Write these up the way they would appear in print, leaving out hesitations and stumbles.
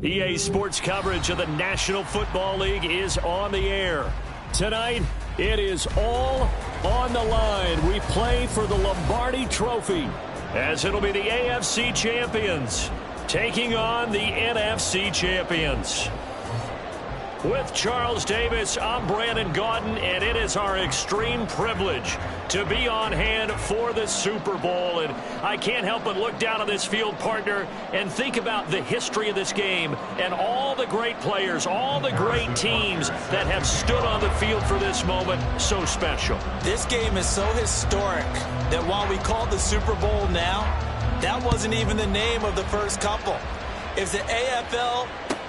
EA Sports coverage of the National Football League is on the air. Tonight, it is all on the line. We play for the Lombardi Trophy, as it'll be the AFC champions taking on the NFC champions. With Charles Davis, I'm Brandon Gaudin, and it is our extreme privilege to be on hand for the Super Bowl. And I can't help but look down on this field, partner, and think about the history of this game and all the great players, all the great teams that have stood on the field for this moment. So special. This game is so historic that while we call it the Super Bowl now, that wasn't even the name of the first couple. It's the AFL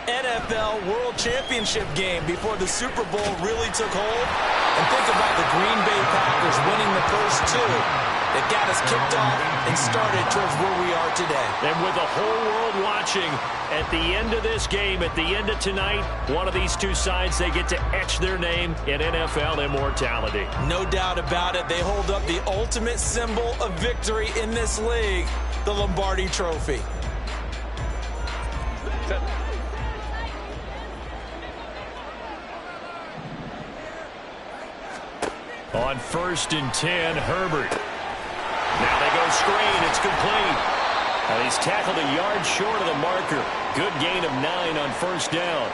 NFL World Championship game before the Super Bowl really took hold. And think about the Green Bay Packers winning the first two that got us kicked off and started towards where we are today. And with the whole world watching, at the end of this game, at the end of tonight, one of these two sides, they get to etch their name in NFL immortality. No doubt about it. They hold up the ultimate symbol of victory in this league, the Lombardi Trophy. On 1st and 10, Herbert. Now they go screen. It's complete. Well, he's tackled a yard short of the marker. Good gain of 9 on 1st down.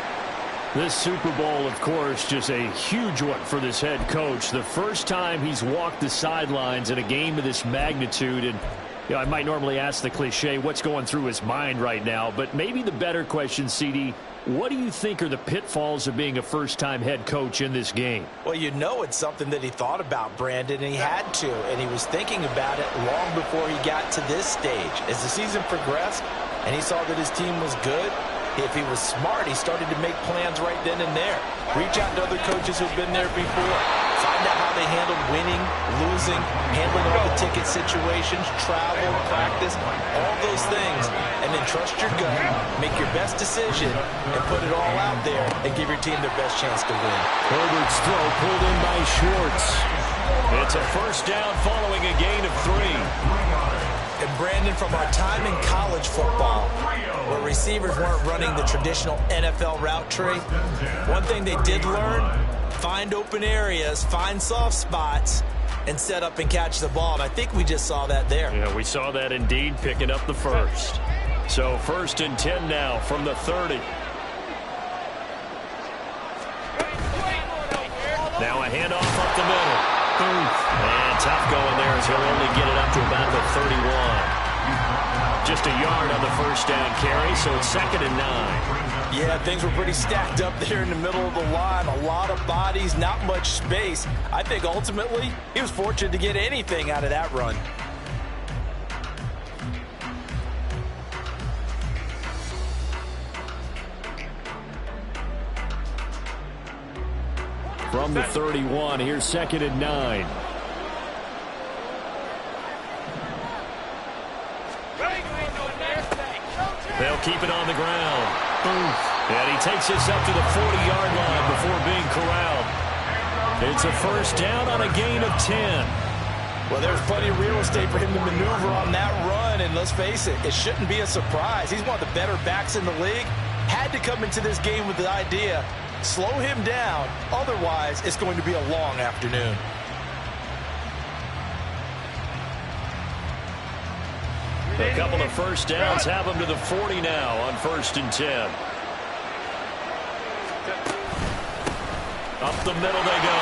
This Super Bowl, of course, just a huge one for this head coach. The first time he's walked the sidelines in a game of this magnitude. And I might normally ask the cliche, what's going through his mind right now? But maybe the better question, CD, what do you think are the pitfalls of being a first-time head coach in this game? Well, you know it's something that he thought about, Brandon, and he had to. And he was thinking about it long before he got to this stage. As the season progressed and he saw that his team was good, if he was smart, he started to make plans right then and there. Reach out to other coaches who've been there before. Find out how they handled winning, losing, handling all the ticket situations, travel, practice, all those things. And then trust your gut, make your best decision, and put it all out there and give your team their best chance to win. Herbert's throw pulled in by Schwartz. It's a 1st down following a gain of 3. And Brandon, from our time in college football, where receivers weren't running the traditional NFL route tree, one thing they did learn, find open areas, find soft spots, and set up and catch the ball. And I think we just saw that there. Yeah, we saw that indeed, picking up the first. So 1st and 10 now from the 30. Now a handoff up the middle. And tough going there as he'll only get it up to about the 31. Just a yard on the 1st down carry, so it's 2nd and 9. Yeah, things were pretty stacked up there in the middle of the line. A lot of bodies, not much space. I think ultimately he was fortunate to get anything out of that run. From the 31, here's 2nd and 9. They'll keep it on the ground. And he takes this up to the 40-yard line before being corralled. It's a 1st down on a gain of 10. Well, there's plenty of real estate for him to maneuver on that run. And let's face it, it shouldn't be a surprise. He's one of the better backs in the league. Had to come into this game with the idea, slow him down. Otherwise, it's going to be a long afternoon. A couple of 1st downs have him to the 40 now on 1st and 10. Up the middle they go.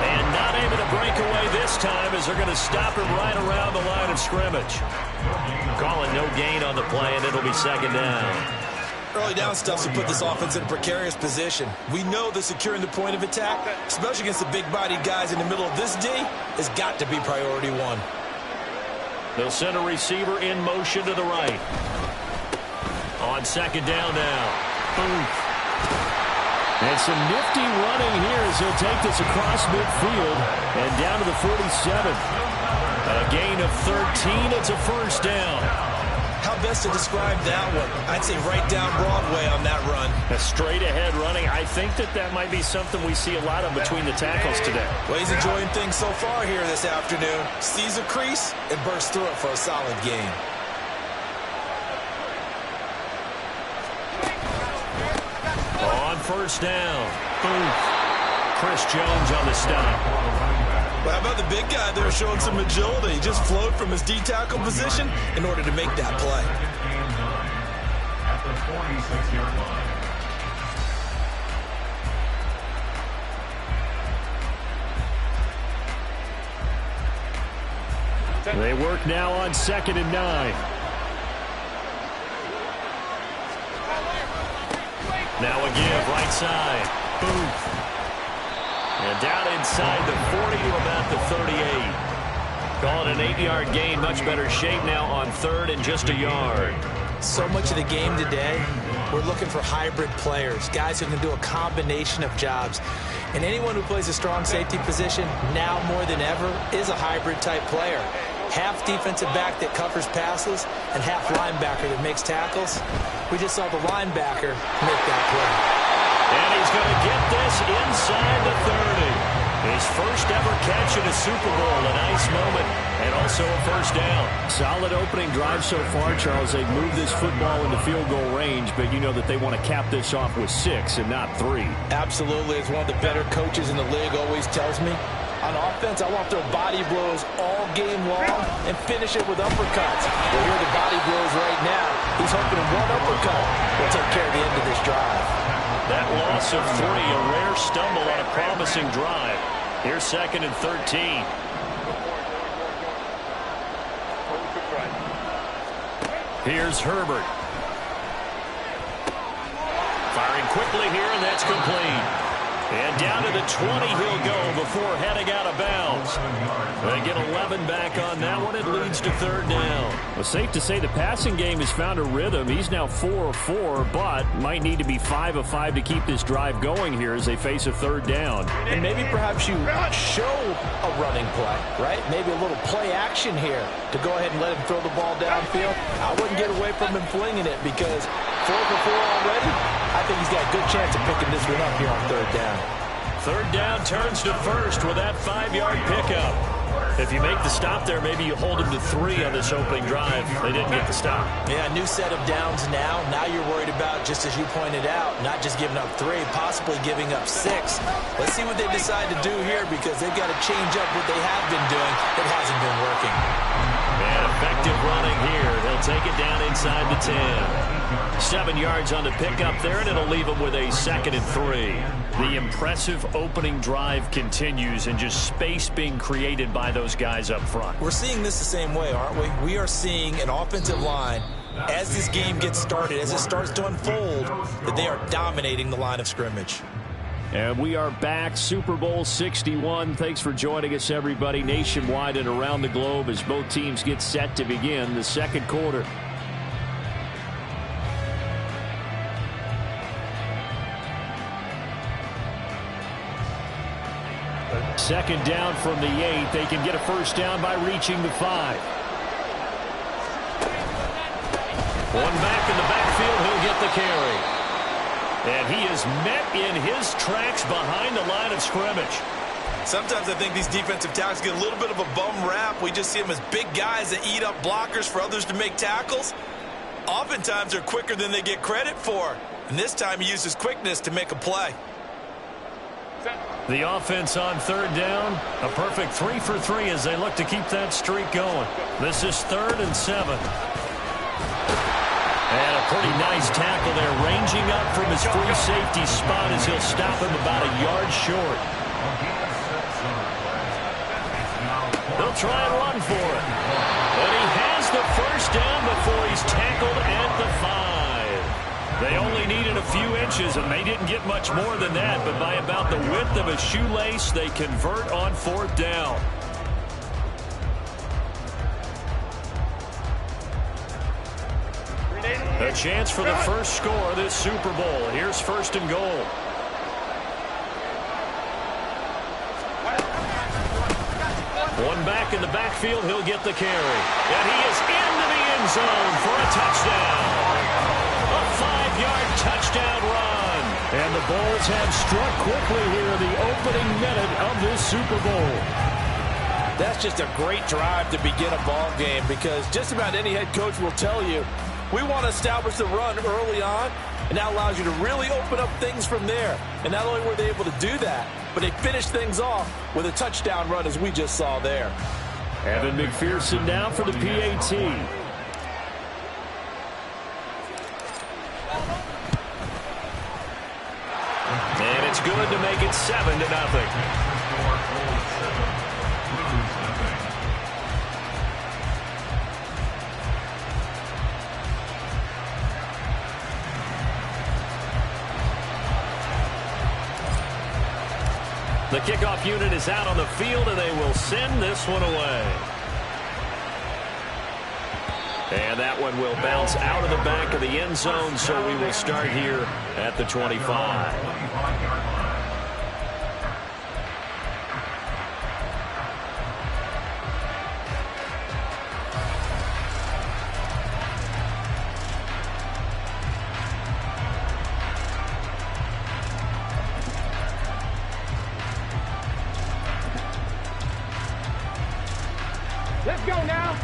And not able to break away this time as they're going to stop him right around the line of scrimmage. Calling no gain on the play, and it'll be 2nd down. Early down stuff to put this offense in a precarious position. We know that securing the point of attack, especially against the big-bodied guys in the middle of this D, has got to be priority 1. They'll send a receiver in motion to the right. On 2nd down now. And some nifty running here as he'll take this across midfield and down to the 47. A gain of 13. It's a 1st down. How best to describe that one? I'd say right down Broadway on that run. A straight ahead running. I think that might be something we see a lot of between the tackles today. Well, he's enjoying things so far here this afternoon. Sees a crease and bursts through it for a solid gain. first down. Boom. Chris Jones on the stop. Well, how about the big guy there showing some agility? He just flowed from his D-tackle position in order to make that play. At the 46-yard line. They work now on 2nd and 9. Now a give, right side. Booth. And down inside the 40 to about the 38. Call it an 8-yard gain. Much better shape now on 3rd and just a yard. So much of the game today, we're looking for hybrid players, guys who can do a combination of jobs. And anyone who plays a strong safety position, now more than ever, is a hybrid-type player. Half defensive back that covers passes and half linebacker that makes tackles. We just saw the linebacker make that play. And he's going to get this inside the 30. His first ever catch in a Super Bowl. A nice moment and also a first down. Solid opening drive so far, Charles. They've moved this football into field goal range, but you know that they want to cap this off with 6 and not 3. Absolutely. As one of the better coaches in the league always tells me, on offense, I want their body blows all game long and finish it with uppercuts. Well, here are the body blows right now. He's hoping one uppercut will take care of the end of this drive. That loss of 3, a rare stumble on a promising drive. Here's 2nd and 13. Here's Herbert. Firing quickly here, and that's complete. And down to the 20 he'll go before heading out of bounds. They get 11 back on that one. It leads to 3rd down. Well, safe to say the passing game has found a rhythm. He's now 4 of 4, but might need to be 5 of 5 to keep this drive going here as they face a 3rd down. And maybe perhaps you show a running play, right? Maybe a little play action here to go ahead and let him throw the ball downfield. I wouldn't get away from him flinging it because 4 for 4 already. I think he's got a good chance of picking this one up here on 3rd down. 3rd down turns to 1st with that 5-yard pickup. If you make the stop there, maybe you hold him to 3 on this opening drive. They didn't get the stop. Yeah, new set of downs now. Now you're worried about, just as you pointed out, not just giving up 3, possibly giving up 6. Let's see what they decide to do here because they've got to change up what they have been doing. It hasn't been working. And effective running here. They'll take it down inside the 10. 7 yards on the pickup there, and it'll leave them with a 2nd and 3. The impressive opening drive continues, and just space being created by those guys up front. We're seeing this the same way, aren't we? We are seeing an offensive line, as this game gets started, as it starts to unfold, that they are dominating the line of scrimmage. And we are back, Super Bowl 61. Thanks for joining us, everybody, nationwide and around the globe as both teams get set to begin the 2nd quarter. Second down from the 8. They can get a first down by reaching the 5. One back in the backfield. He'll get the carry. And he is met in his tracks behind the line of scrimmage. Sometimes I think these defensive tackles get a little bit of a bum rap. We just see them as big guys that eat up blockers for others to make tackles. Oftentimes they're quicker than they get credit for. And this time he uses quickness to make a play. The offense on 3rd down, a perfect 3 for 3 as they look to keep that streak going. This is 3rd and 7. And a pretty nice tackle there, ranging up from his free safety spot as he'll stop him about a yard short. They'll try and run for it. But he has the first down before he's tackled at the 5. They only needed a few inches, and they didn't get much more than that. But by about the width of a shoelace, they convert on 4th down. A chance for the first score of this Super Bowl. Here's 1st and goal. One back in the backfield. He'll get the carry. And he is into the end zone for a touchdown. A 5-yard touchdown run. And the Bulls have struck quickly here in the opening minute of this Super Bowl. That's just a great drive to begin a ball game because just about any head coach will tell you, we want to establish the run early on, and that allows you to really open up things from there. And not only were they able to do that, but they finished things off with a touchdown run as we just saw there. Evan McPherson now for the PAT. And it's good to make it 7-0. The kickoff unit is out on the field, and they will send this one away. And that one will bounce out of the back of the end zone, so we will start here at the 25. Let's go now.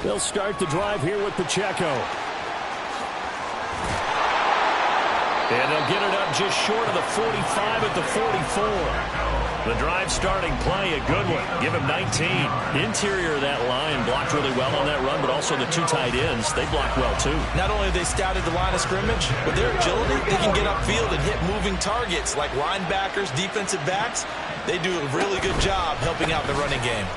They'll start the drive here with Pacheco. And they'll get it up just short of the 45 at the 44. The drive starting play, a good one. Give him 19. Interior of that line blocked really well on that run, but also the two tight ends, they blocked well too. Not only have they scouted the line of scrimmage, but their agility, they can get upfield and hit moving targets like linebackers, defensive backs. They do a really good job helping out the running game.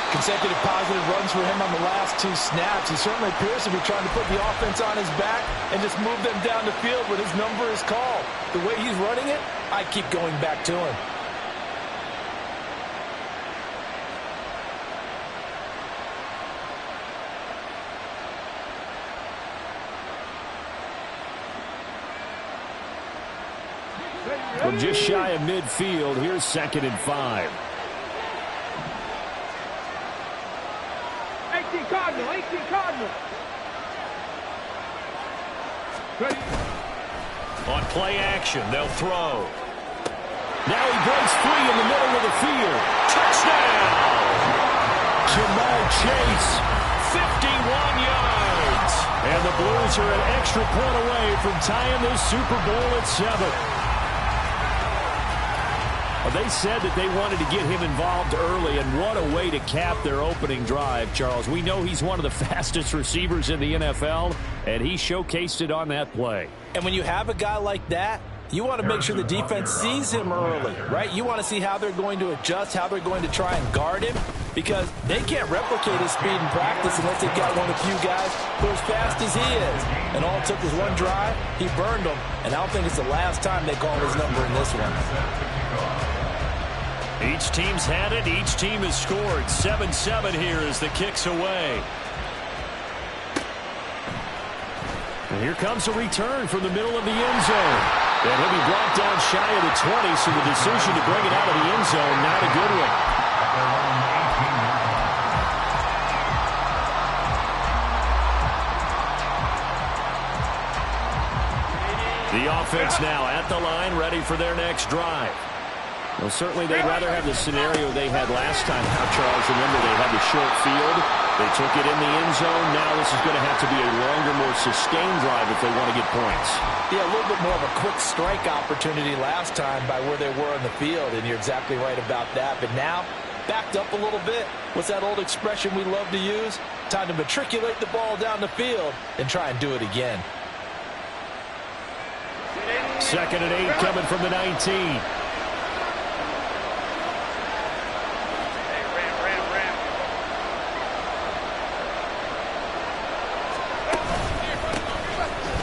Consecutive positive runs for him on the last two snaps. He certainly appears to be trying to put the offense on his back and just move them down the field when his number is called. The way he's running it, I keep going back to him. From just shy of midfield, here's 2nd and 5. 18 Cardinal, 18 Cardinal. Ready. On play action, they'll throw. Now he breaks free in the middle of the field. Touchdown! Jamal Chase, 51 yards. And the Blues are an extra point away from tying this Super Bowl at 7. They said that they wanted to get him involved early, and what a way to cap their opening drive, Charles. We know he's one of the fastest receivers in the NFL, and he showcased it on that play. And when you have a guy like that, you want to make sure the defense sees him early, right? You want to see how they're going to adjust, how they're going to try and guard him, because they can't replicate his speed in practice unless they've got one of the few guys who are as fast as he is. And all it took was one drive. He burned them, and I don't think it's the last time they call his number in this one. Each team's had it. Each team has scored. 7-7 here as the kick's away. And here comes a return from the middle of the end zone. And he'll be brought down shy of the 20, so the decision to bring it out of the end zone, not a good one. The offense now at the line, ready for their next drive. Well, certainly they'd rather have the scenario they had last time out, Charles. Remember, they had the short field. They took it in the end zone. Now this is going to have to be a longer, more sustained drive if they want to get points. Yeah, a little bit more of a quick strike opportunity last time by where they were in the field, and you're exactly right about that. But now, backed up a little bit. What's that old expression we love to use? Time to matriculate the ball down the field and try and do it again. 2nd and 8 coming from the 19.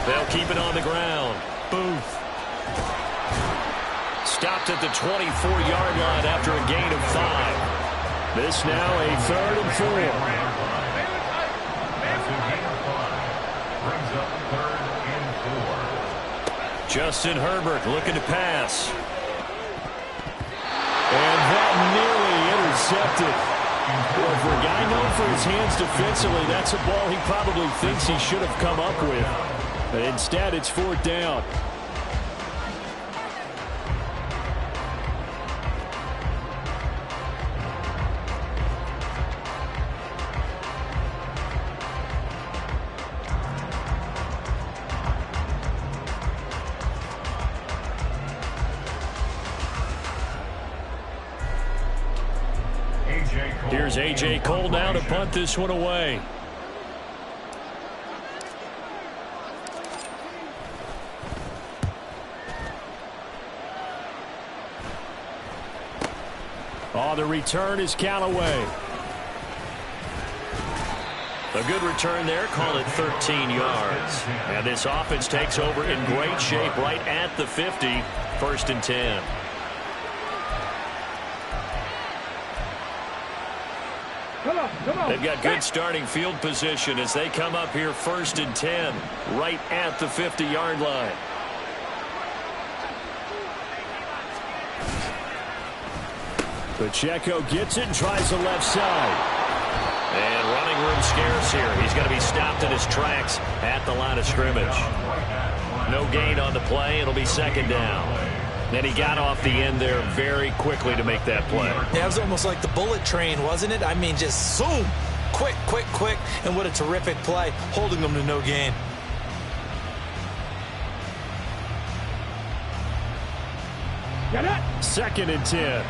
They'll keep it on the ground. Booth. Stopped at the 24-yard line after a gain of 5. This now a 3rd and 4. Justin Herbert looking to pass. And that nearly intercepted. Well, for a guy known for his hands defensively, that's a ball he probably thinks he should have come up with. But instead, it's 4th down. Here's A.J. Cole now to punt this one away. Oh, the return is Callaway. A good return there. Call it 13 yards. And this offense takes over in great shape right at the 50. 1st and 10. Come on. They've got good starting field position as they come up here 1st and 10 right at the 50-yard line. Pacheco gets it and tries the left side. And running room scarce here. He's going to be stopped in his tracks at the line of scrimmage. No gain on the play. It'll be 2nd down. And he got off the end there very quickly to make that play. Yeah, it was almost like the bullet train, wasn't it? I mean, just zoom. Quick. And what a terrific play, holding them to no gain. Got it. 2nd and 10.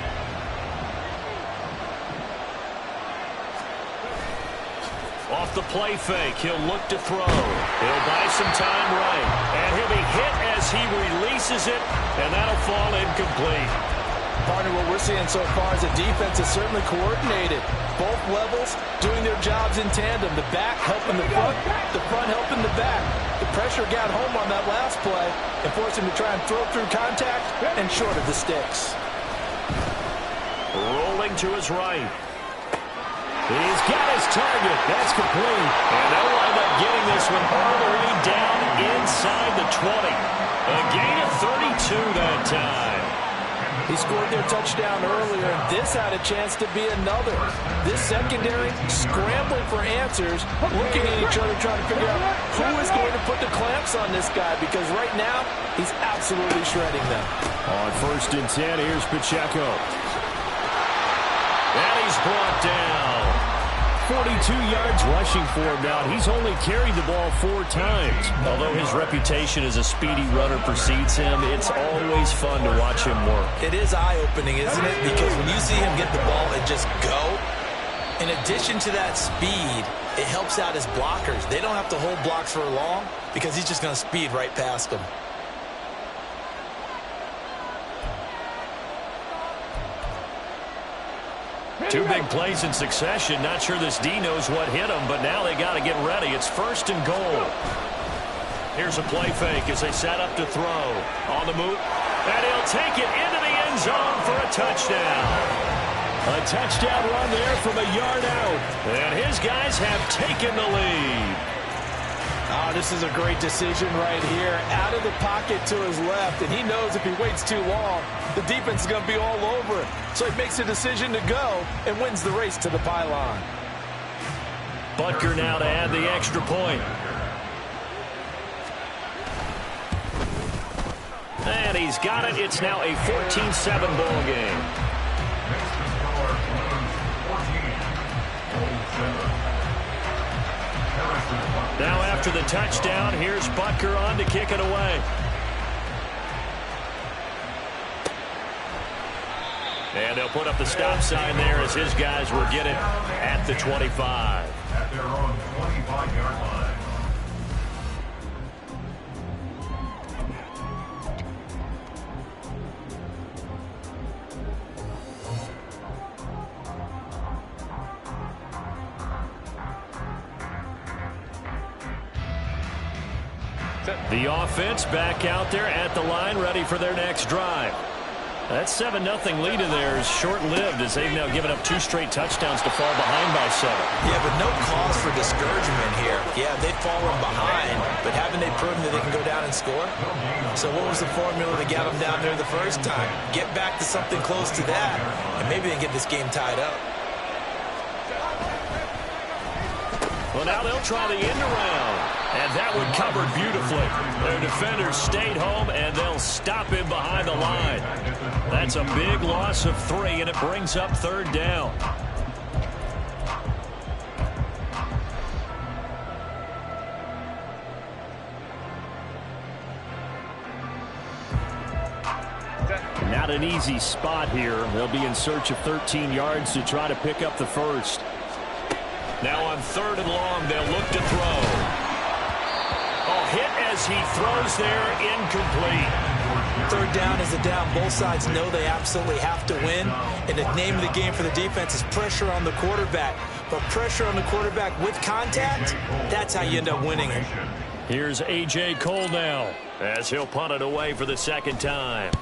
Off the play fake, he'll look to throw. He'll buy some time right. And he'll be hit as he releases it, and that'll fall incomplete. Partner, what we're seeing so far is the defense is certainly coordinated. Both levels doing their jobs in tandem. The back helping the front helping the back. The pressure got home on that last play and forced him to try and throw through contact and short of the sticks. Rolling to his right. He's got his target. That's complete. And they'll wind up getting this one all the way down inside the 20. A gain of 32 that time. He scored their touchdown earlier, and this had a chance to be another. This secondary scrambling for answers, looking at each other, trying to figure out who is going to put the clamps on this guy, because right now, he's absolutely shredding them. On 1st and 10, here's Pacheco. And he's brought down. 42 yards rushing for him now. He's only carried the ball 4 times. Although his reputation as a speedy runner precedes him, it's always fun to watch him work. It is eye-opening, isn't it? Because when you see him get the ball and just go, in addition to that speed, it helps out his blockers. They don't have to hold blocks for long because he's just going to speed right past them. Two big plays in succession. Not sure this D knows what hit him, but now they got to get ready. It's 1st and goal. Here's a play fake as they set up to throw. On the move, and he'll take it into the end zone for a touchdown. A touchdown run there from a yard out. And his guys have taken the lead. Oh, this is a great decision right here. Out of the pocket to his left, and he knows if he waits too long, the defense is going to be all over it. So he makes a decision to go and wins the race to the pylon. Butker now to add the extra point. And he's got it. It's now a 14-7 ball game. Now after the touchdown, here's Butker on to kick it away. And they'll put up the stop sign there as his guys will get it at the 25. At their own 25-yard line. The offense back out there at the line, ready for their next drive. That 7-0 lead of theirs short-lived as they've now given up 2 straight touchdowns to fall behind by 7. Yeah, but no cause for discouragement here. Yeah, they've fallen behind, but haven't they proven that they can go down and score? So what was the formula that got them down there the first time? Get back to something close to that, and maybe they can get this game tied up. Well, now they'll try the end around. And that one covered beautifully. Their defenders stayed home, and they'll stop him behind the line. That's a big loss of 3, and it brings up 3rd down. Now Not an easy spot here. They'll be in search of 13 yards to try to pick up the first. Now on 3rd and long, they'll look to throw. Oh, hit as he throws there, incomplete. 3rd down is a down. Both sides know they absolutely have to win. And the name of the game for the defense is pressure on the quarterback. But pressure on the quarterback with contact, that's how you end up winning it. Here's A.J. Cole now as he'll punt it away for the 2nd time.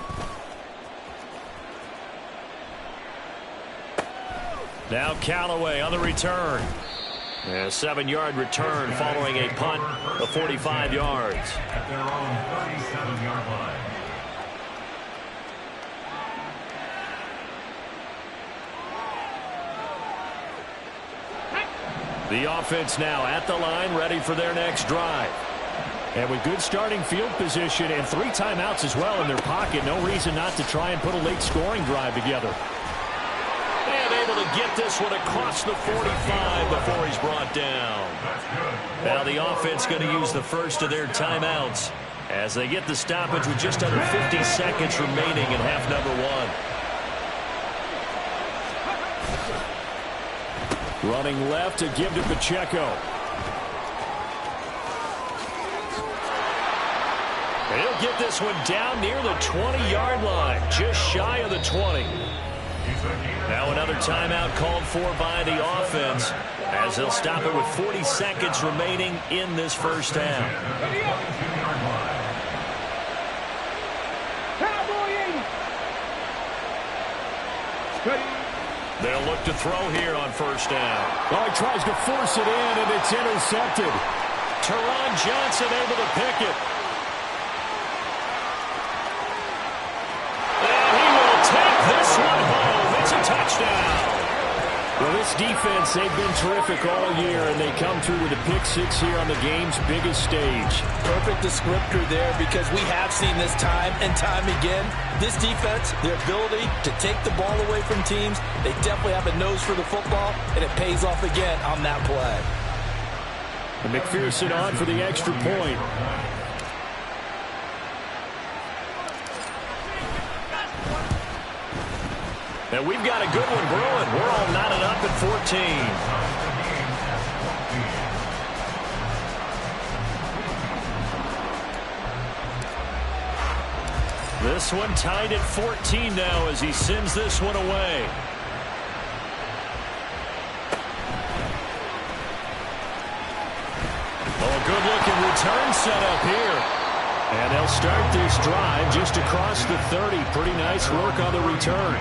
Now Callaway on the return. A 7-yard return following a punt of 45 yards. At their own 37-yard line. The offense now at the line, ready for their next drive. And with good starting field position and 3 timeouts as well in their pocket, no reason not to try and put a late scoring drive together. And able to get this one across the 45 before he's brought down. Now the offense going to use the first of their timeouts as they get the stoppage with just under 50 seconds remaining in half number 1. Running left to give to Pacheco. He'll get this one down near the 20-yard line, just shy of the 20. Now another timeout called for by the offense as they'll stop it with 40 seconds remaining in this first half. They'll look to throw here on 1st down. Oh, he tries to force it in, and it's intercepted. Teron Johnson able to pick it. And he will take this one home. It's a touchdown. Well, this defense, they've been terrific all year, and they come through with a pick-6 here on the game's biggest stage. Perfect descriptor there because we have seen this time and time again. This defense, their ability to take the ball away from teams, they definitely have a nose for the football, and it pays off again on that play. And McPherson on for the extra point. And we've got a good one brewing. We're all knotted up at 14. This one tied at 14 now as he sends this one away. Oh, good-looking return set up here. And they'll start this drive just across the 30. Pretty nice work on the return.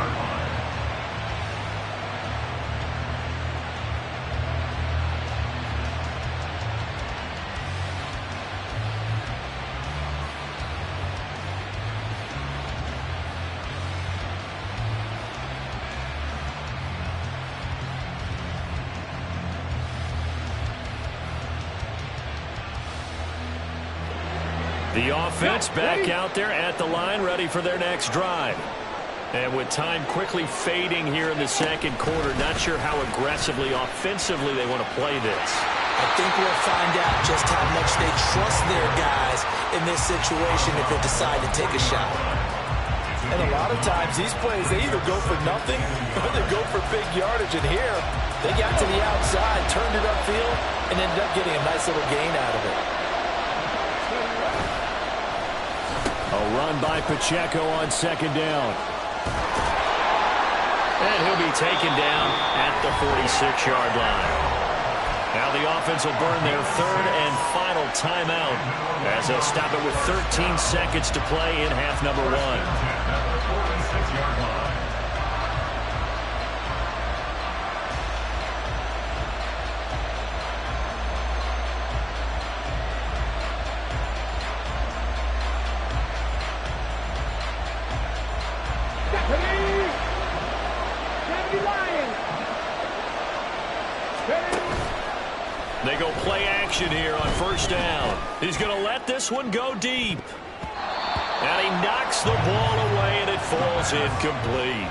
The offense back out there at the line, ready for their next drive. And with time quickly fading here in the 2nd quarter, not sure how aggressively, offensively they want to play this. I think we'll find out just how much they trust their guys in this situation if they decide to take a shot. And a lot of times these plays, they either go for nothing or they go for big yardage. And here, they got to the outside, turned it upfield, and ended up getting a nice little gain out of it. A run by Pacheco on 2nd down. And he'll be taken down at the 46-yard line. Now the offense will burn their 3rd and final timeout as they'll stop it with 13 seconds to play in half number 1. They go play action here on 1st down. He's going to let this one go deep. And he knocks the ball away, and it falls incomplete.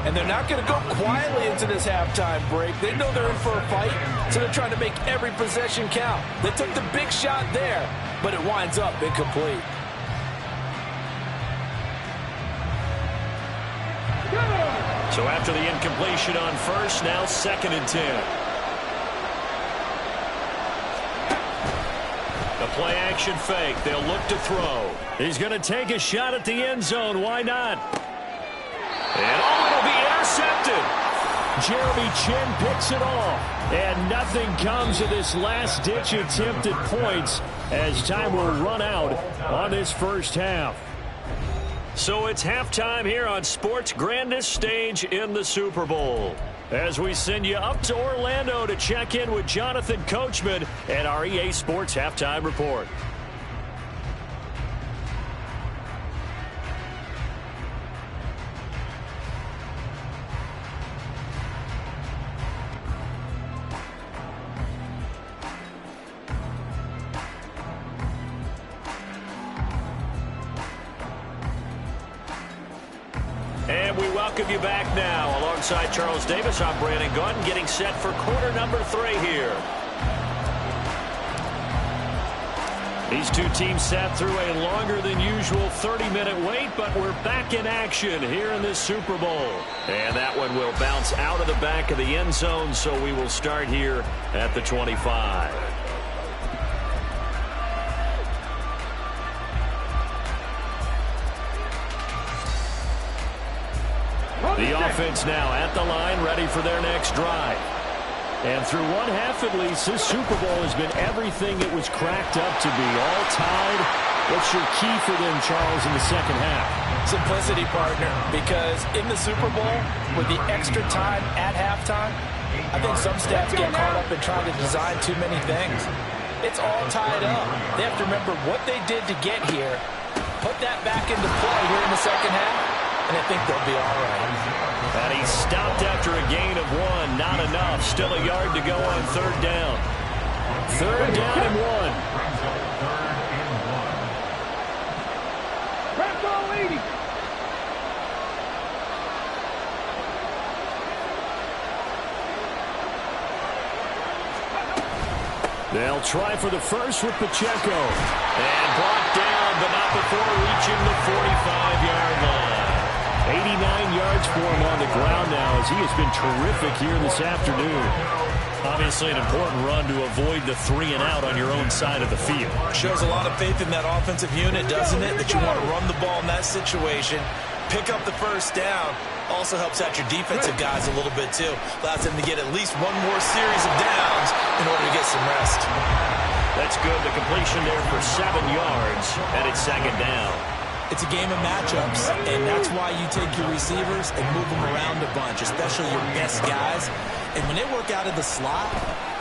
And they're not going to go quietly into this halftime break. They know they're in for a fight, so they're trying to make every possession count. They took the big shot there, but it winds up incomplete. So after the incompletion on first, now 2nd and 10. A play action fake. They'll look to throw. He's going to take a shot at the end zone. Why not? And it'll be intercepted. Jeremy Chin picks it off. And nothing comes of this last-ditch attempt at points as time will run out on this first half. So it's halftime here on sports' grandest stage in the Super Bowl. As we send you up to Orlando to check in with Jonathan Coachman at our EA Sports Halftime Report. And we welcome you back now. Alongside Charles Davis, I'm Brandon Gaudin, getting set for quarter number 3 here. These two teams sat through a longer than usual 30-minute wait, but we're back in action here in this Super Bowl. And that one will bounce out of the back of the end zone, so we will start here at the 25. The offense now at the line, ready for their next drive. And through one half at least, this Super Bowl has been everything it was cracked up to be. All tied. What's your key for them, Charles, in the second half? Simplicity, partner, because in the Super Bowl, with the extra time at halftime, I think some staffs get caught up in trying to design too many things. It's all tied up. They have to remember what they did to get here, put that back into play here in the second half, and I think they'll be all right. And he stopped after a gain of 1. Not enough. Still a yard to go on 3rd down. 3rd down and 1. Press all 80. They'll try for the first with Pacheco. And brought down, but not before reaching the 45-yard line. 89 yards for him on the ground now as he has been terrific here this afternoon. Obviously an important run to avoid the 3-and-out on your own side of the field. Shows a lot of faith in that offensive unit, doesn't it? That you want to run the ball in that situation, pick up the first down. Also helps out your defensive guys a little bit too. Allows them to get at least one more series of downs in order to get some rest. That's good. The completion there for 7 yards, and it's 2nd down. It's a game of matchups, and that's why you take your receivers and move them around a bunch, especially your best guys. And when they work out of the slot,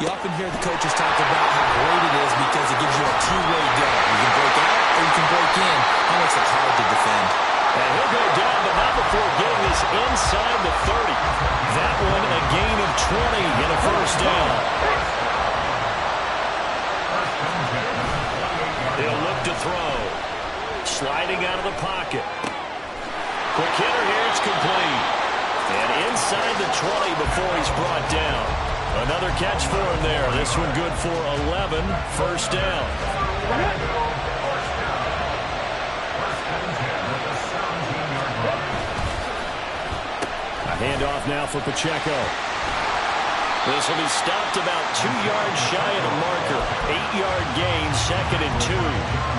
you often hear the coaches talk about how great it is because it gives you a two-way go. You can break out or you can break in. That makes it hard to defend. And he'll go down, but not before getting this inside the 30. That one a gain of 20 and a first down. He'll look to throw. Sliding out of the pocket. Quick hitter here, it's complete. And inside the 20 before he's brought down. Another catch for him there. This one good for 11. First down. A handoff now for Pacheco. This will be stopped about 2 yards shy of the marker. 8-yard gain, 2nd and 2.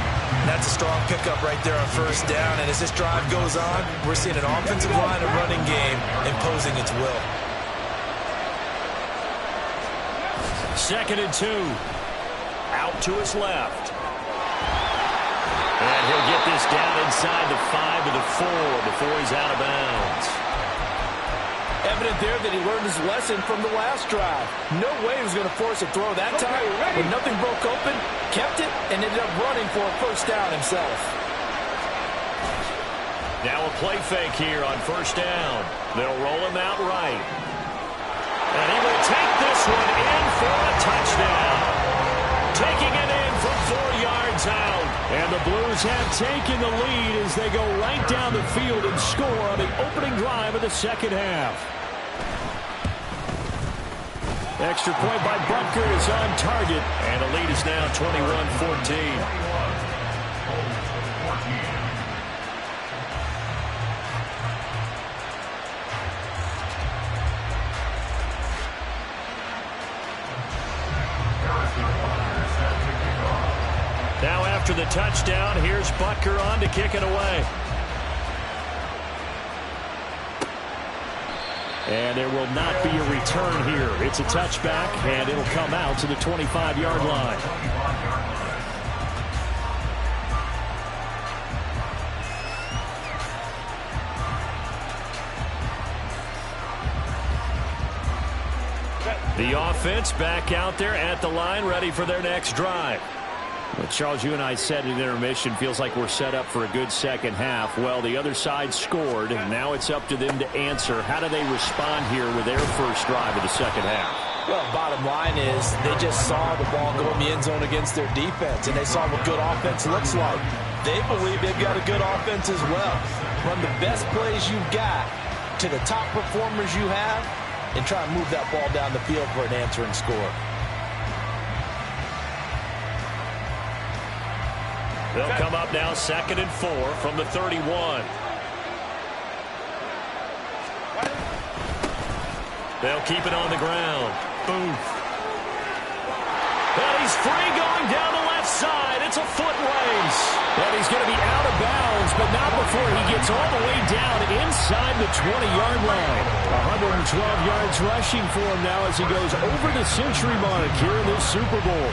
That's a strong pickup right there on first down. And as this drive goes on, we're seeing an offensive line and running game imposing its will. 2nd and 2. Out to his left. And he'll get this down inside the 5 to the 4 before he's out of bounds. Evident there that he learned his lesson from the last drive. No way he was going to force a throw that time. When nothing broke open, kept it, and ended up running for a first down himself. Now a play fake here on first down. They'll roll him out right. And he will take this one in for a touchdown. Taking it in from 4 yards out. And the Blues have taken the lead as they go right down the field and score on the opening drive of the second half. Extra point by Butker is on target. And the lead is now 21-14. after the touchdown. Here's Butker on to kick it away. And there will not be a return here. It's a touchback, and it'll come out to the 25-yard line. The offense back out there at the line, ready for their next drive. Well, Charles, you and I said at intermission, feels like we're set up for a good second half. Well, the other side scored, and now it's up to them to answer. How do they respond here with their first drive of the second half? Well, bottom line is they just saw the ball go in the end zone against their defense, and they saw what good offense looks like. They believe they've got a good offense as well. Run the best plays you've got to the top performers you have, and try and move that ball down the field for an answering score. They'll come up now 2nd and 4 from the 31. They'll keep it on the ground. Booth. And he's free going down the left side. It's a foot race. And he's going to be out of bounds, but not before he gets all the way down inside the 20-yard line. 112 yards rushing for him now as he goes over the century mark here in this Super Bowl.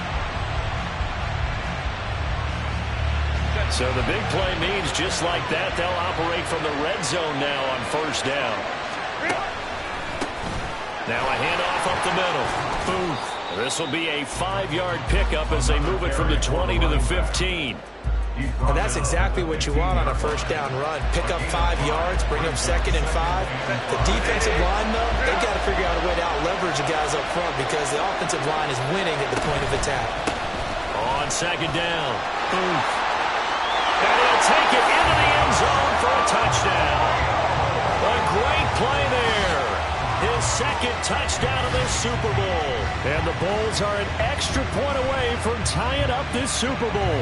So the big play means just like that, they'll operate from the red zone now on first down. Now a handoff up the middle. Booth. This will be a 5-yard pickup as they move it from the 20 to the 15. And that's exactly what you want on a first down run. Pick up 5 yards, bring up 2nd and 5. The defensive line, though, they've got to figure out a way to out-leverage the guys up front because the offensive line is winning at the point of attack. On 2nd down. Booth. And he'll take it into the end zone for a touchdown. A great play there. His 2nd touchdown of this Super Bowl. And the Bulls are an extra point away from tying up this Super Bowl.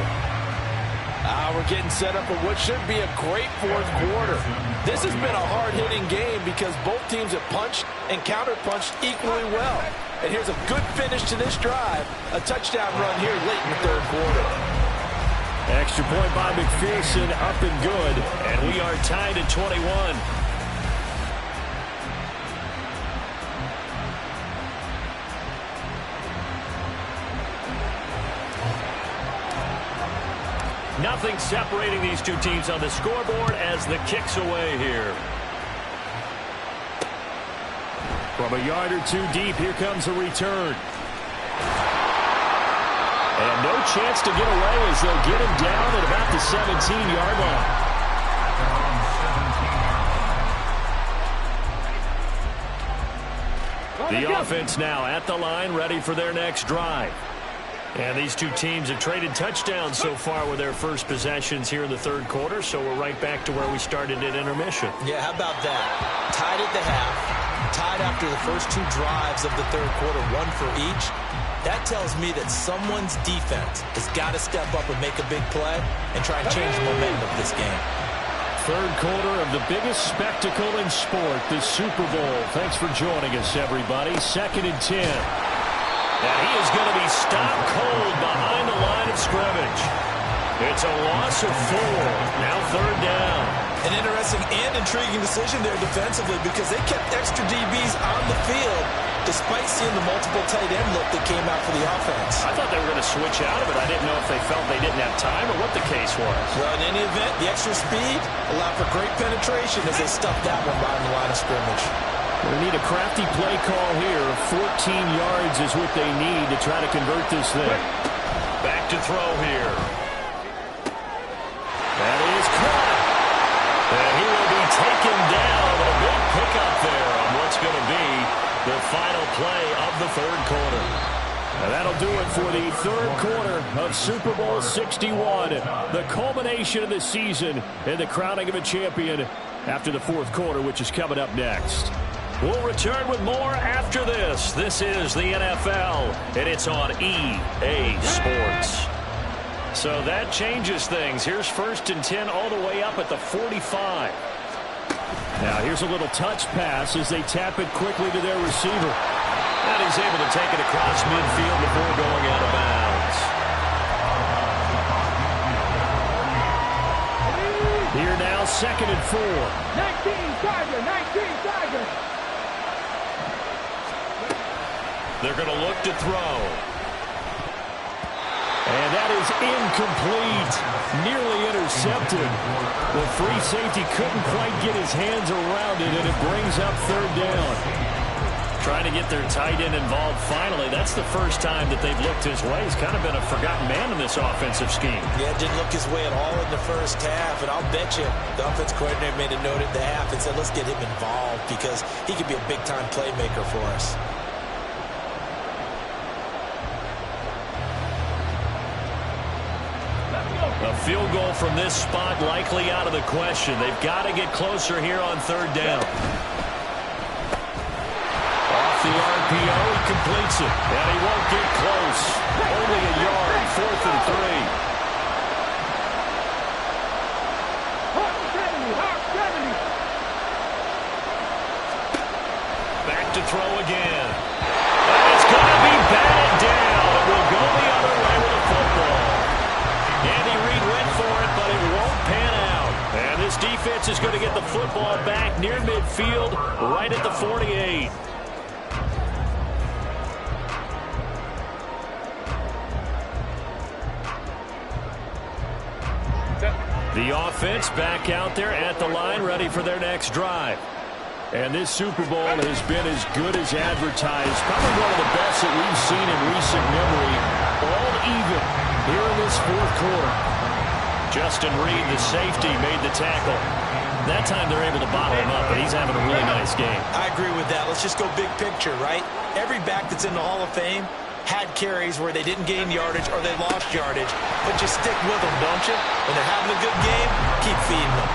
We're getting set up for what should be a great fourth quarter. This has been a hard-hitting game because both teams have punched and counter-punched equally well. And here's a good finish to this drive. A touchdown run here late in the third quarter. Extra point by McPherson, up and good. And we are tied at 21. Nothing separating these two teams on the scoreboard as the kick's away here. From a yard or two deep, here comes a return. And no chance to get away as they'll get him down at about the 17-yard line. The offense now at the line, ready for their next drive. And these two teams have traded touchdowns so far with their first possessions here in the third quarter, so we're right back to where we started at intermission. Yeah, how about that? Tied at the half, tied after the first 2 drives of the third quarter, 1 for each. That tells me that someone's defense has got to step up and make a big play and try and change the momentum of this game. Third quarter of the biggest spectacle in sport, the Super Bowl. Thanks for joining us, everybody. 2nd and 10. And he is going to be stopped cold behind the line of scrimmage. It's a loss of 4. Now 3rd down. An interesting and intriguing decision there defensively because they kept extra DBs on the field despite seeing the multiple tight end look that came out for the offense. I thought they were going to switch out of it. I didn't know if they felt they didn't have time or what the case was. Well, in any event, the extra speed allowed for great penetration as they stuffed that one behind the line of scrimmage. We need a crafty play call here. 14 yards is what they need to try to convert this thing. Back to throw here. That is caught. And he will be taken down. A big pickup there on what's going to be the final play of the third quarter. And that'll do it for the third quarter of Super Bowl 61. The culmination of the season and the crowning of a champion after the fourth quarter, which is coming up next. We'll return with more after this. This is the NFL, and it's on EA Sports. So that changes things. Here's 1st and 10 all the way up at the 45. Now here's a little touch pass as they tap it quickly to their receiver. And he's able to take it across midfield before going out of bounds. Here now, 2nd and 4. 19 Tigers, 19 Tigers. They're going to look to throw. And that is incomplete. Nearly intercepted. The free safety couldn't quite get his hands around it, and it brings up 3rd down. Trying to get their tight end involved finally. That's the first time that they've looked his way. He's kind of been a forgotten man in this offensive scheme. Yeah, didn't look his way at all in the first half, and I'll bet you the offense coordinator made a note at the half and said, let's get him involved because he could be a big-time playmaker for us. A field goal from this spot likely out of the question. They've got to get closer here on 3rd down. Off the RPO, he completes it. And he won't get close. Only a yard, 4th and 3. Back to throw again. And it's going to be batted down. It will go the other way with a football. Andy Reid went for it, but it won't pan out. And this defense is going to get the football back near midfield, right at the 48. The offense back out there at the line, ready for their next drive. And this Super Bowl has been as good as advertised. Probably one of the best that we've seen in recent memory. All even here in this 4th quarter. Justin Reed, the safety, made the tackle. That time they're able to bottle him up, and he's having a really nice game. I agree with that. Let's just go big picture, right? Every back that's in the Hall of Fame had carries where they didn't gain yardage or they lost yardage. But you stick with them, don't you? When they're having a good game, keep feeding them.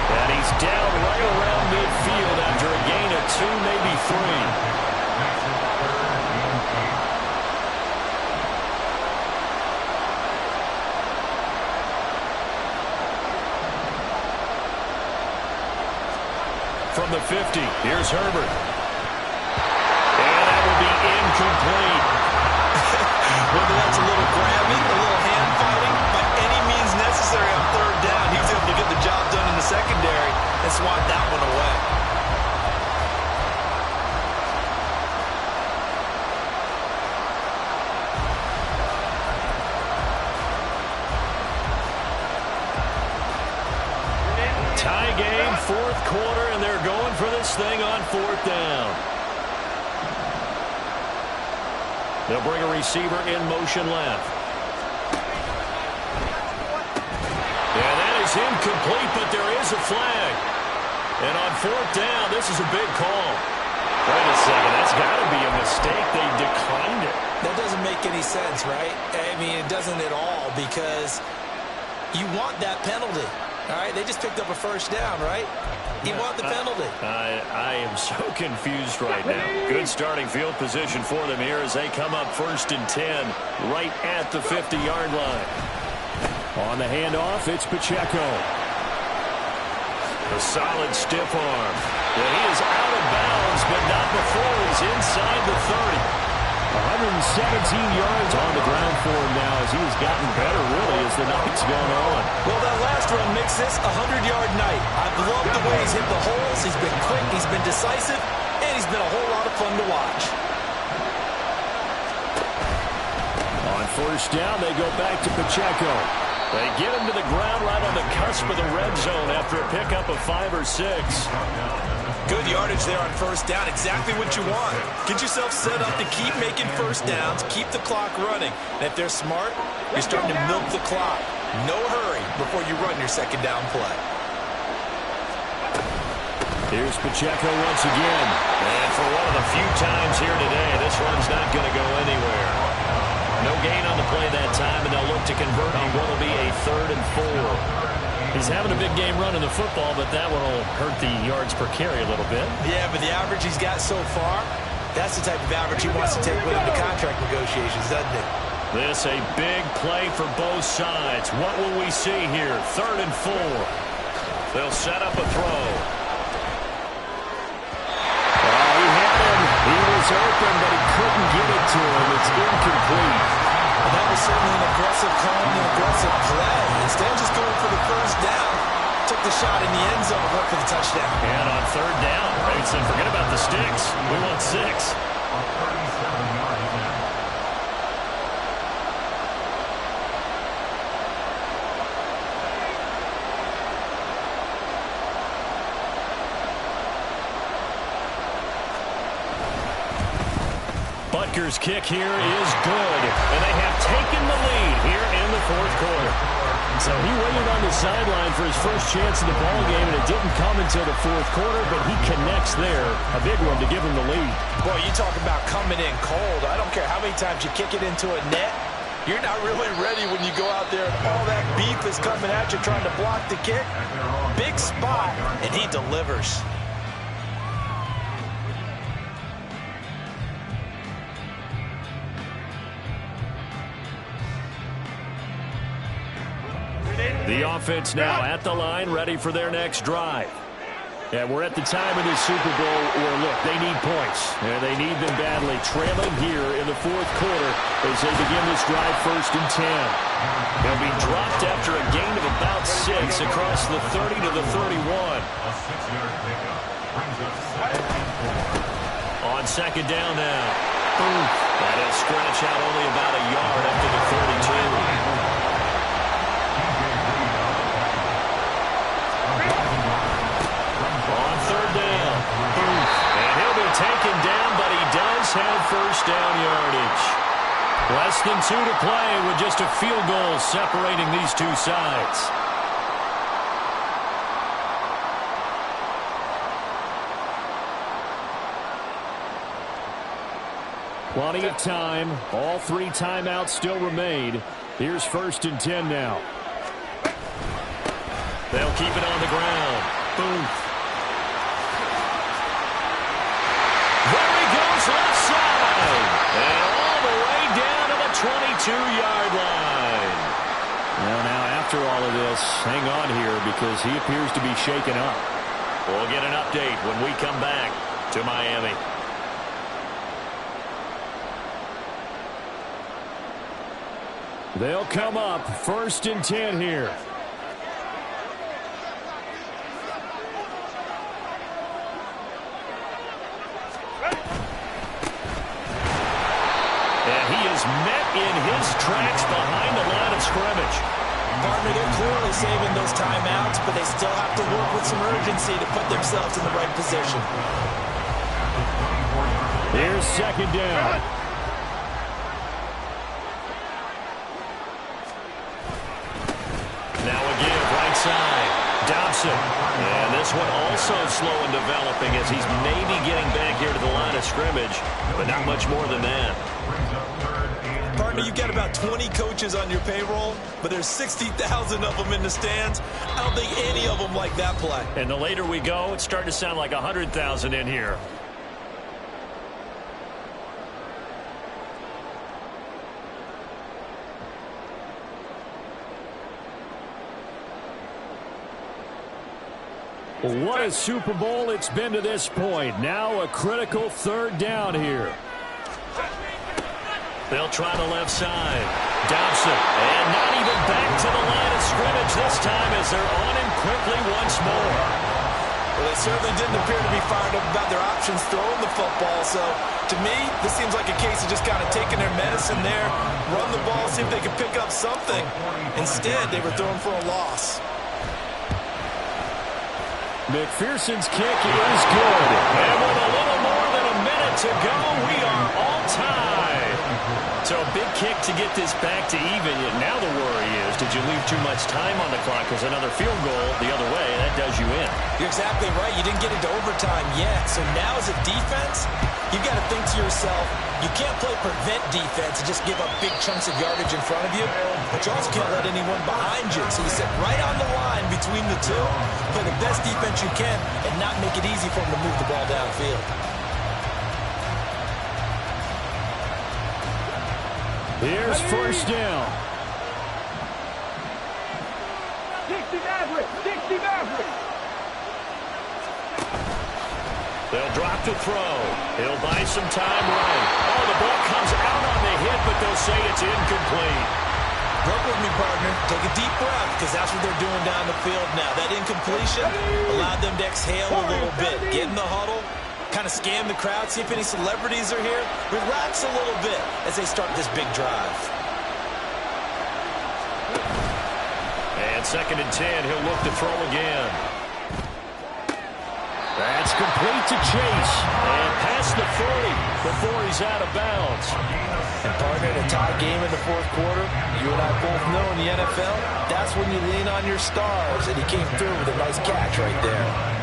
And he's down right around midfield after a gain of 2, maybe 3. From the 50, here's Herbert. And that will be incomplete. Whether that's a little grabbing, a little hand fighting, by any means necessary on 3rd down, he was able to get the job done in the secondary and swat that one away. Tie game, 4th quarter, and they're going for this thing on 4th down. They'll bring a receiver in motion left. Yeah, that is incomplete, but there is a flag. And on 4th down, this is a big call. Wait a second, that's got to be a mistake. They declined it. That doesn't make any sense, right? I mean, it doesn't at all because you want that penalty. All right, they just picked up a 1st down, right? You want the penalty. I am so confused right now. Good starting field position for them here as they come up 1st and 10 right at the 50-yard line. On the handoff, it's Pacheco. A solid stiff arm. Yeah, he is out of bounds, but not before he's inside the 30. 117 yards on the ground for him now as he has gotten better, really, as the night's gone on. Well, that last run makes this a 100-yard night. I've loved the way he's hit the holes. He's been quick, he's been decisive, and he's been a whole lot of fun to watch. On 1st down, they go back to Pacheco. They get him to the ground right on the cusp of the red zone after a pickup of 5 or 6. Good yardage there on 1st down. Exactly what you want. Get yourself set up to keep making 1st downs, keep the clock running. And if they're smart, you're starting to milk the clock. No hurry before you run your 2nd down play. Here's Pacheco once again. And for one of the few times here today, this one's not going to go anywhere. No gain on the play that time, and they'll look to convert on what will be a 3rd and 4. He's having a big game running the football, but that one will hurt the yards per carry a little bit. Yeah, but the average he's got so far, that's the type of average he wants to take with him to contract negotiations, doesn't it? This a big play for both sides. What will we see here? 3rd and 4. They'll set up a throw. He had him. He was open, but he couldn't get it to him. It's incomplete. And that was certainly an aggressive call and an aggressive play. Instead of just going for the 1st down, took the shot in the end zone work for the touchdown. And on third down, they said, forget about the sticks. We want 6. A 37-yard attempt. Butker's kick here is good, and they have taken the lead here in the fourth quarter. So he waited on the sideline for his first chance in the ball game, and it didn't come until the fourth quarter, but he connects there, a big one to give him the lead. Boy, you talk about coming in cold. I don't care how many times you kick it into a net. You're not really ready when you go out there and all that beef is coming at you trying to block the kick. Big spot, and he delivers. The offense now at the line, ready for their next drive. And we're at the time of this Super Bowl where, look, they need points. And they need them badly, trailing here in the fourth quarter as they begin this drive 1st and 10. They'll be dropped after a gain of about 6 across the 30 to the 31. A 6-yard pickup brings up 2nd and 4. On second down now. Boom. That'll stretch out only about a yard up to the 32. On third down. Boom. And he'll be taken down, but he does have first down yardage. Less than 2 to play with just a field goal separating these two sides. Plenty of time. All 3 timeouts still remain. Here's 1st and 10 now. They'll keep it on the ground. Boom. There he goes left side. And all the way down to the 22-yard line. Well, now, after all of this, hang on here because he appears to be shaken up. We'll get an update when we come back to Miami. They'll come up 1st and 10 here. And he is met in his tracks behind the line of scrimmage. Partner, they're clearly saving those timeouts, but they still have to work with some urgency to put themselves in the right position. Here's 2nd down. Now again, right side. Dobson. And this one also slow in developing as he's maybe getting back here to the line of scrimmage, but not much more than that. Partner, you've got about 20 coaches on your payroll, but there's 60,000 of them in the stands. I don't think any of them like that play. And the later we go, it's starting to sound like 100,000 in here. What a Super Bowl it's been to this point. Now a critical 3rd down here. They'll try the left side. Dobson. And not even back to the line of scrimmage this time as they're on him quickly once more. Well, they certainly didn't appear to be fired up about their options throwing the football. So, to me, this seems like a case of just kind of taking their medicine there, run the ball, see if they can pick up something. Instead, they were throwing for a loss. McPherson's kick is good. And with a little more than a minute to go, we are all tied. So a big kick to get this back to even. Now the worry is, did you leave too much time on the clock? Because another field goal the other way, that does you in. You're exactly right. You didn't get into overtime yet. So now as a defense, you've got to think to yourself, you can't play prevent defense and just give up big chunks of yardage in front of you, but you also can't let anyone behind you. So you sit right on the line between the two, play the best defense you can, and not make it easy for them to move the ball downfield. Here's 1st down. 60 Maverick! 60 Maverick! They'll drop to throw. He'll buy some time right. Oh, the ball comes out on the hit, but they'll say it's incomplete. Work with me, partner. Take a deep breath, because that's what they're doing down the field now. That incompletion allowed them to exhale a little bit. Get in the huddle, kind of scan the crowd, see if any celebrities are here. Relax a little bit as they start this big drive. And 2nd and 10, he'll look to throw again. That's complete to Chase. And past the 40 before he's out of bounds. And partner, in a tie game in the 4th quarter, you and I both know in the NFL, that's when you lean on your stars. And he came through with a nice catch right there.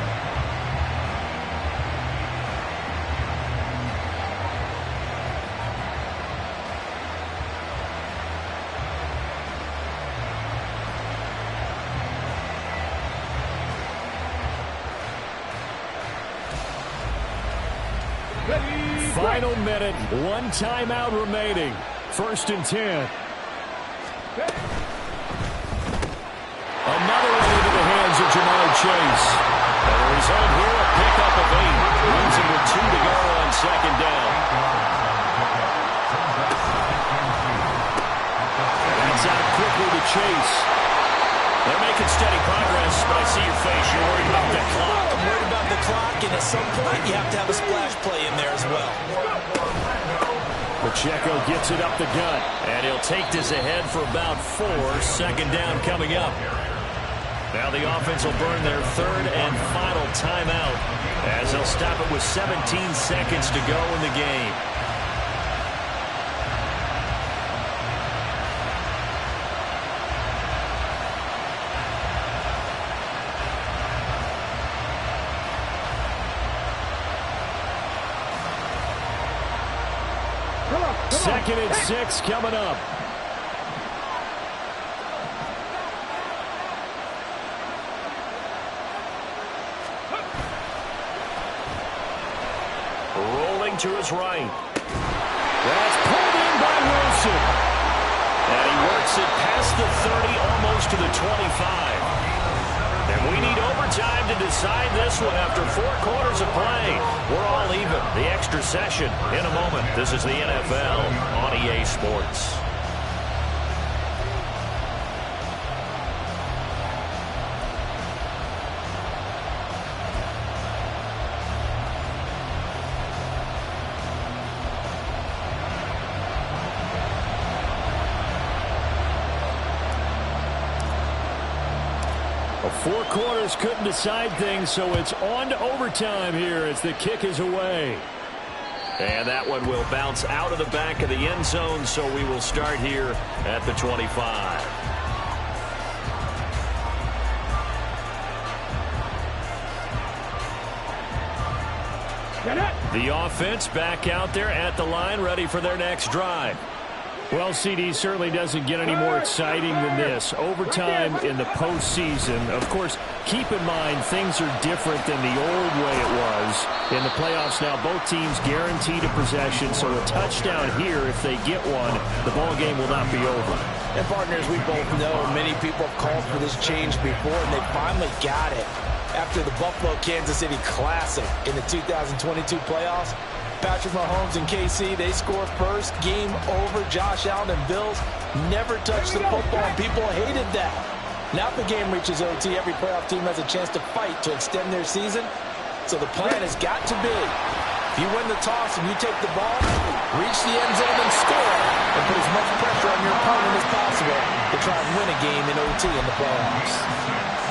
Final minute, 1 timeout remaining. 1st and 10. Another one into the hands of Jamar Chase. And the result here, a pickup of 8. Leaves him with 2 to go on 2nd down. That's out quickly to Chase. They're making steady progress, but I see your face. You're worried about the clock. I'm worried about the clock, and at some point, you have to have a splash play in there as well. Pacheco gets it up the gut, and he'll take this ahead for about 4. 2nd down coming up. Now the offense will burn their 3rd and final timeout as they'll stop it with 17 seconds to go in the game. Second and 6 coming up. Rolling to his right. That's pulled in by Wilson. And he works it past the 30, almost to the 25. And we need overtime to decide this one after 4 quarters of play. We're all even. The extra session in a moment. This is the NFL on EA Sports. Well, 4 quarters couldn't decide things, so it's on to overtime here as the kick is away. And that one will bounce out of the back of the end zone, so we will start here at the 25. The offense back out there at the line, ready for their next drive. Well, CD certainly doesn't get any more exciting than this. Overtime in the postseason. Of course, keep in mind things are different than the old way it was. In the playoffs now, both teams guaranteed a possession, so a touchdown here, if they get one, the ball game will not be over. And partners, we both know many people have called for this change before, and they finally got it. After the Buffalo-Kansas City Classic in the 2022 playoffs, Patrick Mahomes and KC, they score first. Game over. Josh Allen and Bills never touched the football. People hated that. Now if the game reaches OT, every playoff team has a chance to fight to extend their season. So the plan has got to be, if you win the toss and you take the ball, reach the end zone and score, and put as much pressure on your opponent as possible to try and win a game in OT in the playoffs.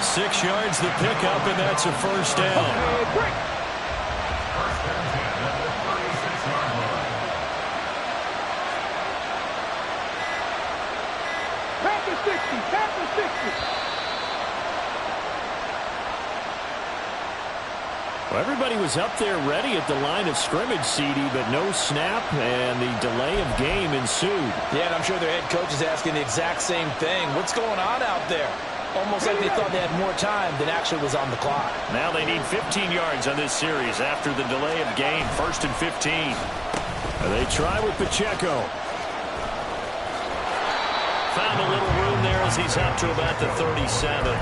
6 yards the pickup, and that's a 1st down. Well, everybody was up there ready at the line of scrimmage, CD, but no snap, and the delay of game ensued. Yeah, and I'm sure their head coach is asking the exact same thing. What's going on out there? Almost like they thought they had more time than actually was on the clock. Now they need 15 yards on this series after the delay of game. 1st and 15. They try with Pacheco. Found a little room there as he's up to about the 37.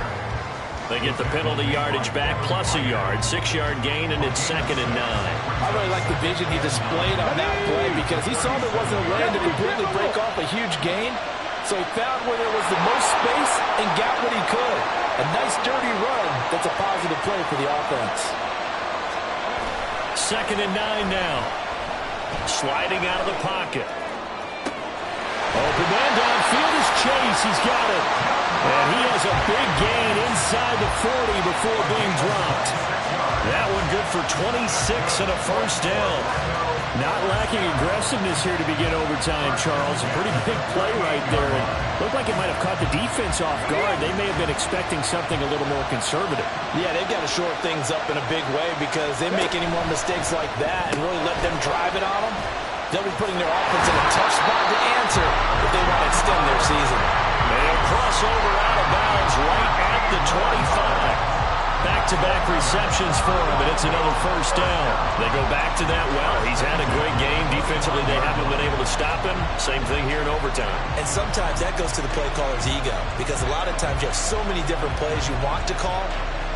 They get the penalty yardage back plus a yard. 6-yard gain, and it's 2nd and 9. I really like the vision he displayed on that play because he saw there wasn't a way to completely break off a huge gain. So he found where there was the most space and got what he could. A nice dirty run that's a positive play for the offense. 2nd and 9 now. Sliding out of the pocket. Open man downfield is Chase. He's got it. And he has a big gain inside the 40 before being dropped. That one good for 26 and a first down. Not lacking aggressiveness here to begin overtime, Charles. A pretty big play right there. It looked like it might have caught the defense off guard. They may have been expecting something a little more conservative. Yeah, they've got to shore things up in a big way because they make any more mistakes like that and really let them drive it on them, they'll be putting their offense in a tough spot to answer if they want to extend their season. They'll cross over out of bounds right at the 25. Back-to-back receptions for him, and it's another first down. They go back to that well. He's had a great game. Defensively, they haven't been able to stop him. Same thing here in overtime. And sometimes that goes to the play caller's ego because a lot of times you have so many different plays you want to call,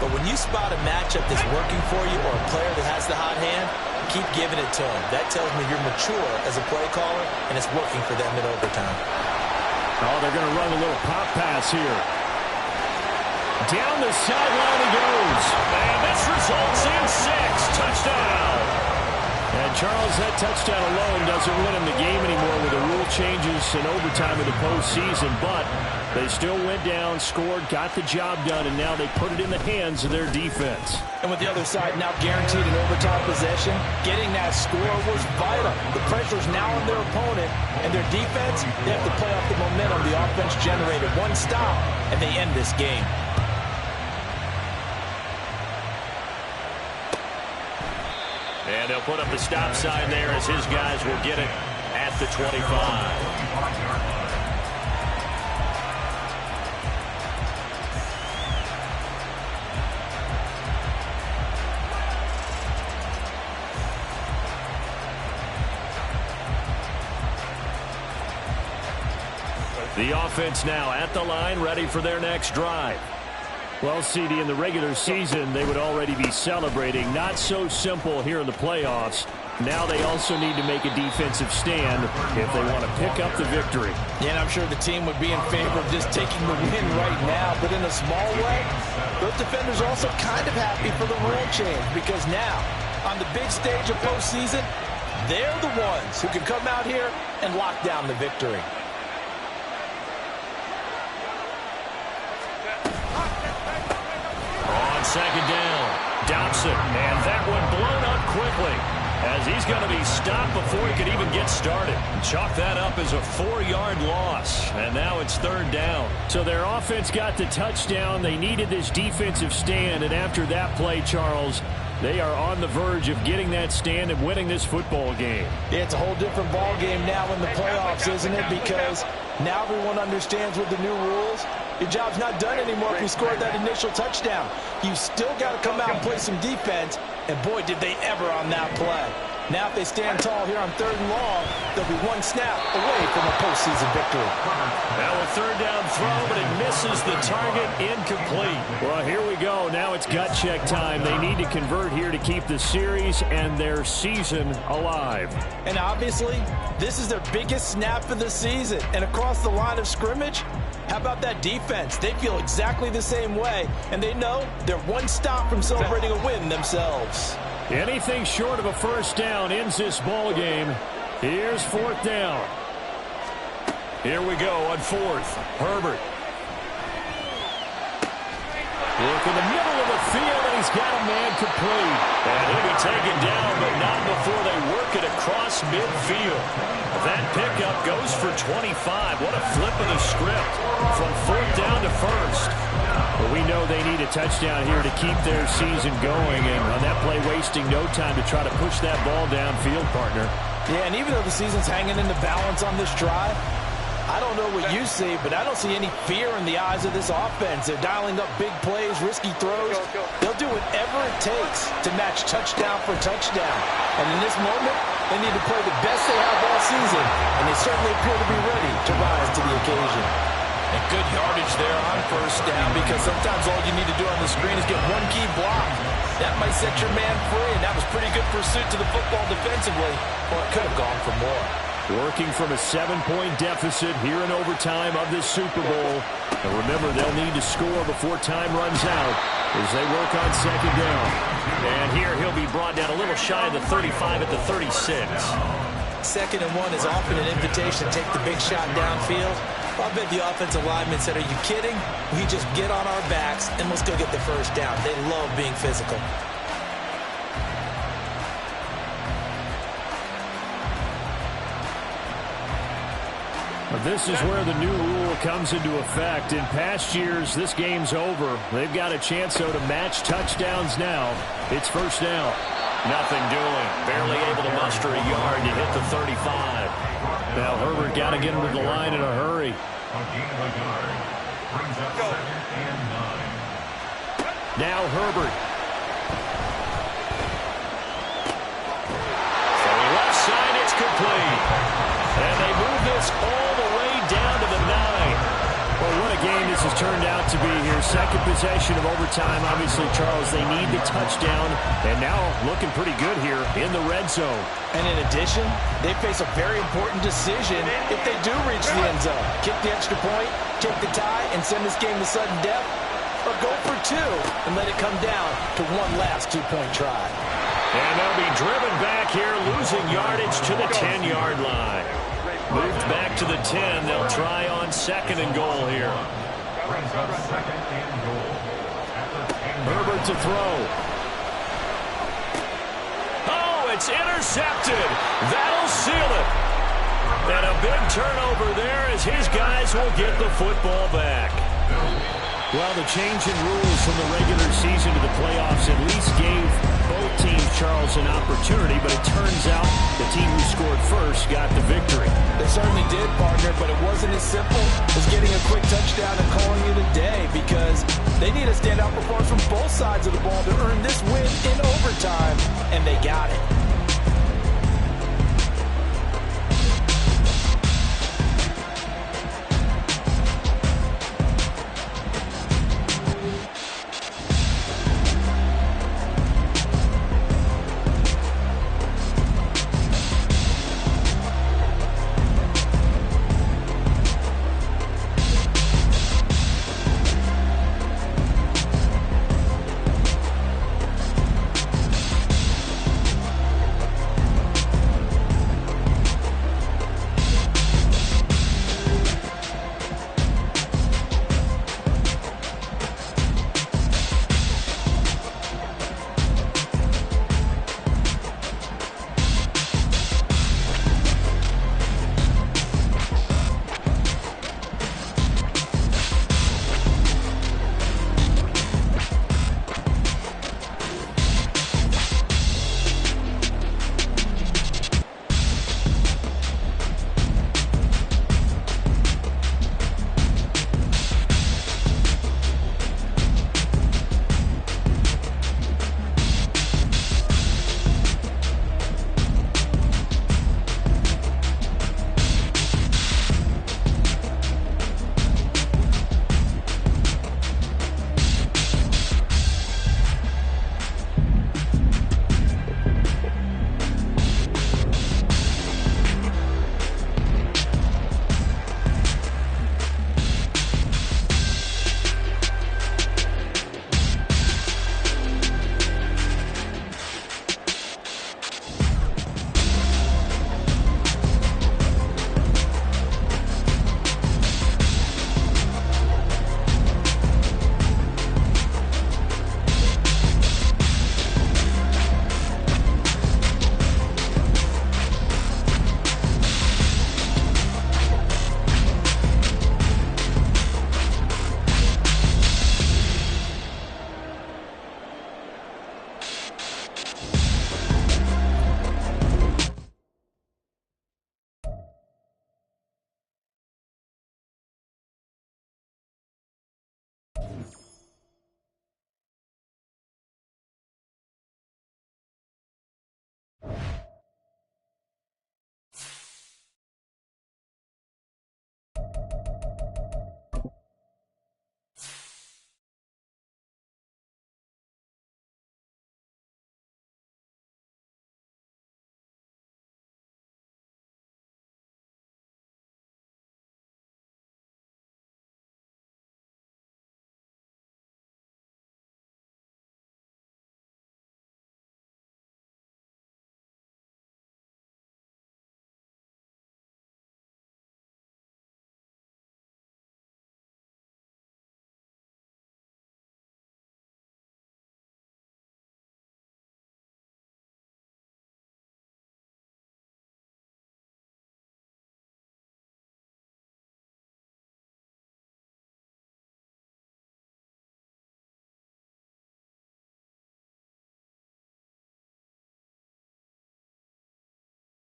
but when you spot a matchup that's working for you or a player that has the hot hand, keep giving it to him. That tells me you're mature as a play caller, and it's working for them in overtime. Oh, they're going to run a little pop pass here. Down the sideline he goes. And this results in 6. Touchdown. And Charles, that touchdown alone doesn't win him the game anymore with the rule changes and overtime in the postseason. But they still went down, scored, got the job done, and now they put it in the hands of their defense. And with the other side now guaranteed an overtime possession, getting that score was vital. The pressure's now on their opponent, and their defense, they have to play off the momentum the offense generated. One stop, and they end this game. And they'll put up the stop sign there as his guys will get it at the 25. The offense now at the line, ready for their next drive. Well, CD, in the regular season, they would already be celebrating. Not so simple here in the playoffs. Now they also need to make a defensive stand if they want to pick up the victory. Yeah, and I'm sure the team would be in favor of just taking the win right now. But in a small way, those defenders are also kind of happy for the rule change because now, on the big stage of postseason, they're the ones who can come out here and lock down the victory. On 2nd down, Dobson, and that one blown up quickly as he's going to be stopped before he could even get started. Chalk that up as a 4-yard loss, and now it's 3rd down. So their offense got the touchdown. They needed this defensive stand, and after that play, Charles, they are on the verge of getting that stand and winning this football game. Yeah, it's a whole different ball game now in the playoffs, isn't it? Because now everyone understands with the new rules, your job's not done anymore if you scored that initial touchdown. You still got to come out and play some defense, and boy, did they ever on that play. Now if they stand tall here on 3rd and long, they'll be one snap away from a postseason victory. Now a 3rd down throw, but it misses the target, incomplete. Well, here we go. Now it's gut check time. They need to convert here to keep the series and their season alive. And obviously, this is their biggest snap of the season. And across the line of scrimmage, how about that defense? They feel exactly the same way, and they know they're one stop from celebrating a win themselves. Anything short of a first down ends this ball game. Here's 4th down. Here we go on 4th. Herbert. Look in the middle of the field, and he's got a man complete. And he'll be taken down, but not before they work it across midfield. That pickup goes for 25. What a flip of the script from 4th down to 1st. But we know they need a touchdown here to keep their season going. And on that play, wasting no time to try to push that ball downfield, partner. Yeah, and even though the season's hanging in the balance on this drive, I don't know what you see, but I don't see any fear in the eyes of this offense. They're dialing up big plays, risky throws. They'll do whatever it takes to match touchdown for touchdown. And in this moment, they need to play the best they have all season, and they certainly appear to be ready to rise to the occasion. And good yardage there on 1st down because sometimes all you need to do on the screen is get one key block. That might set your man free, and that was pretty good pursuit to the football defensively, or it could have gone for more. working from a 7-point deficit here in overtime of this Super Bowl. And remember, they'll need to score before time runs out as they work on second down. And here he'll be brought down a little shy of the 35 at the 36. 2nd and 1 is often an invitation to take the big shot downfield. I bet the offensive lineman said, are you kidding? We just get on our backs and let's go get the first down. They love being physical. This is where the new rule comes into effect. In past years, this game's over. They've got a chance, though, to match touchdowns now. It's first down. Nothing doing. Barely able to muster a yard to hit the 35. Now Herbert got to get him to the line in a hurry. Now Herbert. From the left side, it's complete. And they move this all the way down to the 9. Well, what a game this has turned out to be here. Second possession of overtime. Obviously, Charles, they need the touchdown. And now looking pretty good here in the red zone. And in addition, they face a very important decision if they do reach the end zone. Kick the extra point, take the tie, and send this game to sudden death. Or go for 2 and let it come down to one last 2-point try. And they'll be driven back here, losing yardage to the 10-yard line. Moved back to the 10. They'll try on 2nd and goal here. Herbert to throw. Oh, it's intercepted. That'll seal it. And a big turnover there as his guys will get the football back. Well, the change in rules from the regular season to the playoffs at least gave both teams, Charles, an opportunity, but it turns out the team who scored first got the victory. They certainly did, partner, but it wasn't as simple as getting a quick touchdown and calling it a day because they need a standout performance from both sides of the ball to earn this win in overtime, and they got it.